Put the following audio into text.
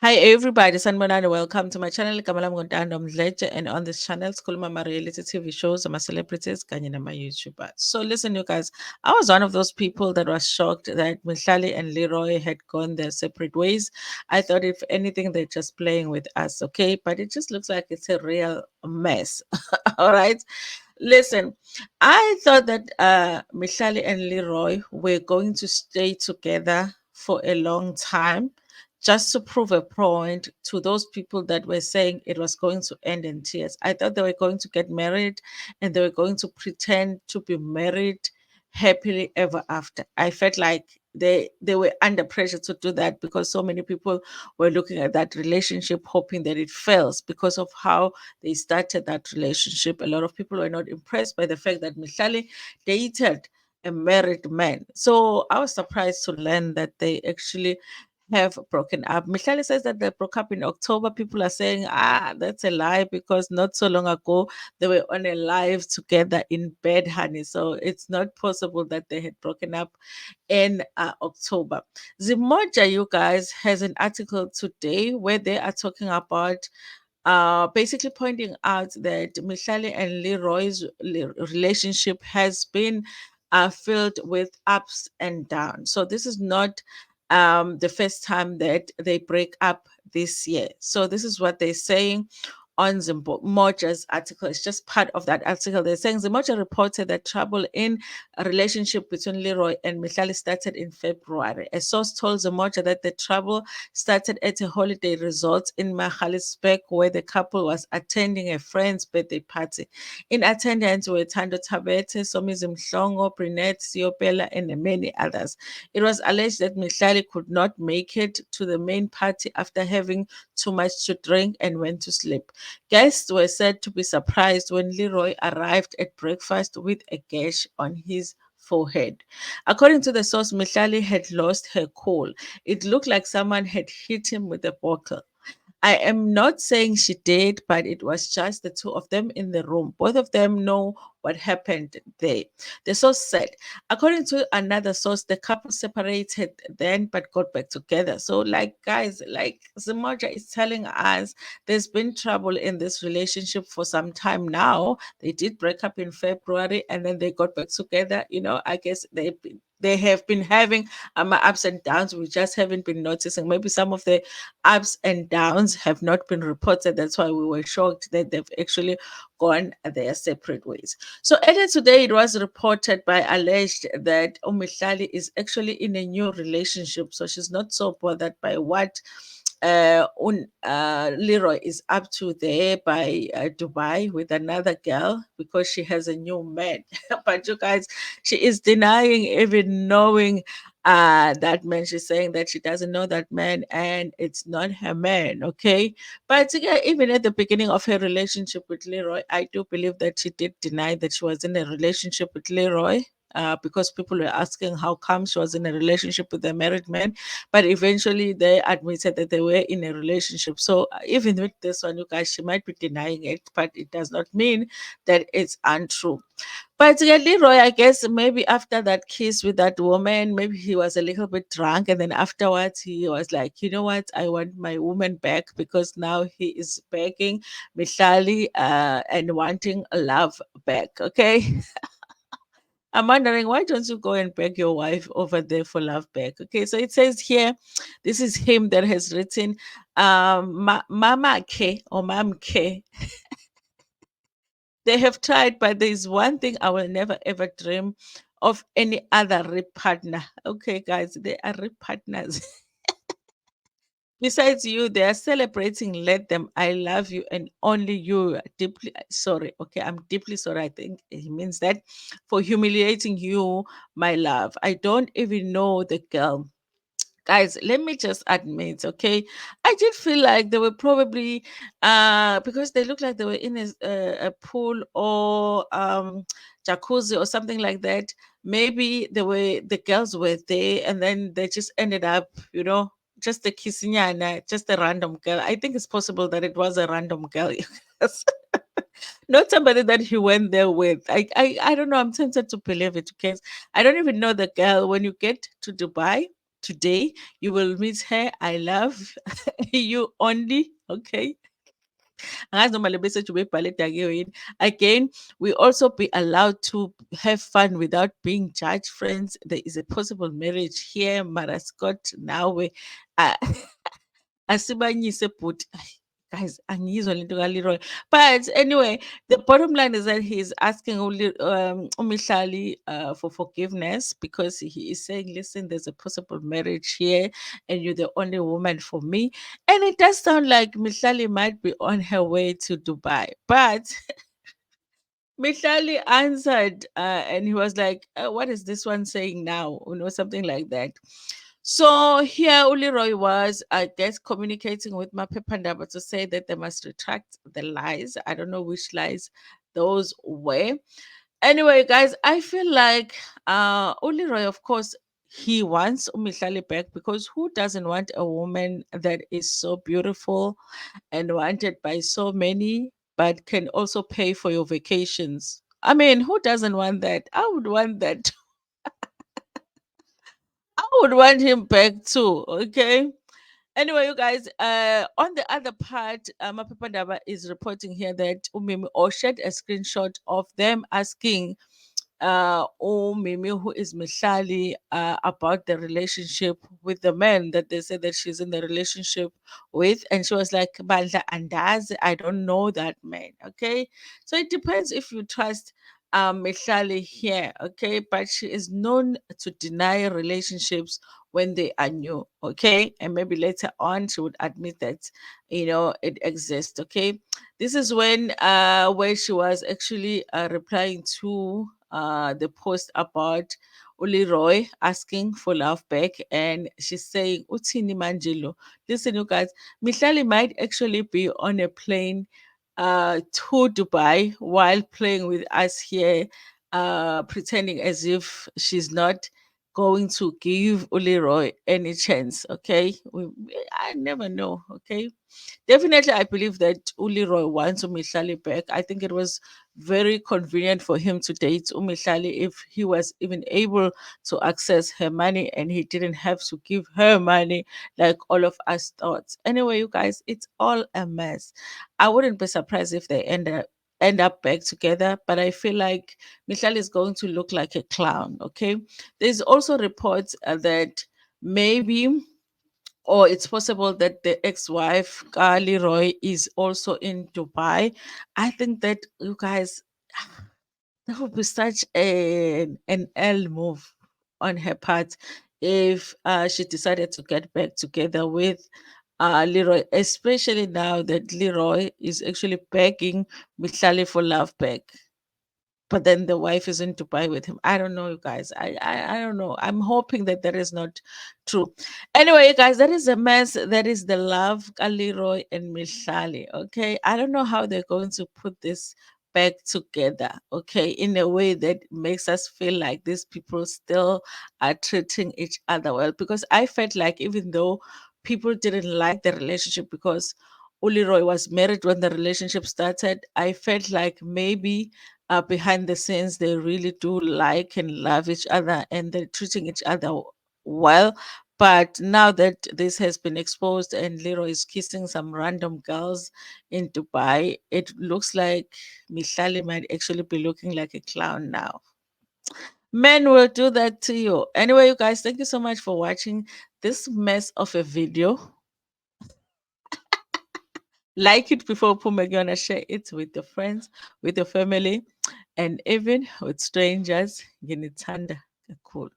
Hi everybody, Sanmonani. Welcome to my channel. Kamala Mgontando Mdletshe, and on this channel, Kuluma reality TV shows, my celebrities, kanye nama YouTuber. So listen, you guys, I was one of those people that was shocked that Mihlali and Leroy had gone their separate ways. I thought if anything, they're just playing with us, okay? But it just looks like it's a real mess. All right. Listen, I thought that Mihlali and Leroy were going to stay together for a long time just to prove a point to those people that were saying it was going to end in tears. I thought they were going to get married and they were going to pretend to be married happily ever after. I felt like they were under pressure to do that because so many people were looking at that relationship hoping that it fails because of how they started that relationship. A lot of people were not impressed by the fact that Mihlali dated a married man. So I was surprised to learn that they actually have broken up. Mihlali says that they broke up in October. People are saying, that's a lie because not so long ago they were on a live together in bed, honey. So it's not possible that they had broken up in October. Zimoja, you guys, has an article today where they are talking about basically pointing out that Mihlali and Leroy's relationship has been filled with ups and downs. So this is not the first time that they break up this year. So this is what they're saying on Zimoja's article. It's just part of that article. They're saying Zimoja reported that trouble in a relationship between Leroy and Mihlali started in February. A source told Zimoja that the trouble started at a holiday resort in Mahalisburg where the couple was attending a friend's birthday party. In attendance were Tando Tabete, Somizi Mhlongo, Brinette, Siopela, and many others. It was alleged that Mihlali could not make it to the main party after having too much to drink and went to sleep. Guests were said to be surprised when Leroy arrived at breakfast with a gash on his forehead. According to the source, Mihlali had lost her cool. It looked like someone had hit him with a bottle. I am not saying she did, but it was just the two of them in the room. Both of them know what happened there. The source said, according to another source, the couple separated then but got back together. So, like, guys, like Zimoja is telling us there's been trouble in this relationship for some time now. They did break up in February and then they got back together. I guess they have been having ups and downs. We just haven't been noticing. Maybe some of the ups and downs have not been reported. That's why we were shocked that they've actually gone their separate ways. So earlier today, it was reported by alleged that Umihlali is actually in a new relationship. So she's not so bothered by what Leroy is up to there by Dubai with another girl because she has a new man. But you guys, she is denying even knowing that man. She's saying that she doesn't know that man and it's not her man. Okay. But yeah, even at the beginning of her relationship with Leroy, I do believe that she did deny that she was in a relationship with Leroy. Because people were asking how come she was in a relationship with a married man, but eventually they admitted that they were in a relationship. So even with this one, you guys, she might be denying it, but it does not mean that it's untrue. But yeah, Leroy, I guess maybe after that kiss with that woman, maybe he was a little bit drunk. And then afterwards, he was like, you know what? I want my woman back because now he is begging Mihlali and wanting love back. Okay. I'm wondering why don't you go and beg your wife over there for love back? Okay, so it says here, this is him that has written, Mama K or Mam K. They have tried, but there is one thing I will never ever dream of any other rip partner. Okay, guys, they are rip partners. Besides you, they are celebrating. Let them. I love you, and only you. Deeply sorry. Okay, I'm deeply sorry. I think it means that for humiliating you, my love. I don't even know the girl. Guys, let me just admit, okay, I did feel like they were probably because they look like they were in a pool or jacuzzi or something like that. Maybe the girls were there and then they just ended up, just a kissing, just a random girl. I think it's possible that it was a random girl. Yes. Not somebody that he went there with. I don't know, I'm tempted to believe it because I don't even know the girl. When you get to Dubai, today. You will meet her. I love you only. Okay. Angazi noma le message ubeyibhaleda ke yini. Again, we also be allowed to have fun without being judged, friends. There is a possible marriage here. Mara Scott nawe. Uh, asibanyise bhuti. Ay, guys, angiyizwa lento kaLeroy. But anyway, the bottom line is that he's asking Mihlali for forgiveness because he is saying, listen, there's a possible marriage here and you're the only woman for me. And it does sound like Mihlali might be on her way to Dubai. But Mihlali answered, and he was like, "What is this one saying now?" Something like that. So here, Uliroy was, I guess, communicating with Mapepandaba to say that they must retract the lies. I don't know which lies those were. Anyway, guys, I feel like Uliroy, of course, he wants Umihlali back because who doesn't want a woman that is so beautiful and wanted by so many, but can also pay for your vacations? I mean, who doesn't want that? I would want that. I would want him back too. Okay. Anyway, you guys, on the other part, Mapepandaba is reporting here that Umimi or shared a screenshot of them asking Mimi, who is Mihlali, about the relationship with the man that they said that she's in the relationship with. And she was like, Bandla Andaz, I don't know that man. Okay. So it depends if you trust Mihlali here. Okay. But she is known to deny relationships when they are new. Okay. And maybe later on she would admit that, it exists. Okay. This is when where she was actually replying to the post about Leeroy asking for love back, and she's saying, Utini Manjilo. Listen, you guys, Mihlali might actually be on a plane to Dubai while playing with us here, pretending as if she's not going to give Leroy any chance. Okay, I never know. Okay, definitely, I believe that Leroy wants Umihlali back. I think it was very convenient for him to date Umihlali if he was even able to access her money and he didn't have to give her money like all of us thought. Anyway, you guys, it's all a mess. I wouldn't be surprised if they end up back together, but I feel like Mihlali is going to look like a clown. Okay, there's also reports that maybe or it's possible that the ex-wife Carly Roy is also in Dubai. I think that you guys, that would be such an L move on her part if she decided to get back together with Leroy, especially now that Leroy is actually begging Mihlali for love back, but then the wife is in Dubai with him. I don't know, you guys. I don't know. I'm hoping that that is not true. Anyway, you guys, that is a mess. That is the love, Kaliroy and Mihlali. Okay, I don't know how they're going to put this back together. Okay, in a way that makes us feel like these people still are treating each other well. Because I felt like even though people didn't like the relationship because Uliroy was married when the relationship started, I felt like maybe behind the scenes they really do like and love each other and they're treating each other well. But now that this has been exposed and Leroy is kissing some random girls in Dubai, it looks like Mihlali might actually be looking like a clown now. Men will do that to you. Anyway, you guys, thank you so much for watching this mess of a video. Like it before Pumegana, share it with your friends, with your family, and even with strangers. Nginithanda kakhulu.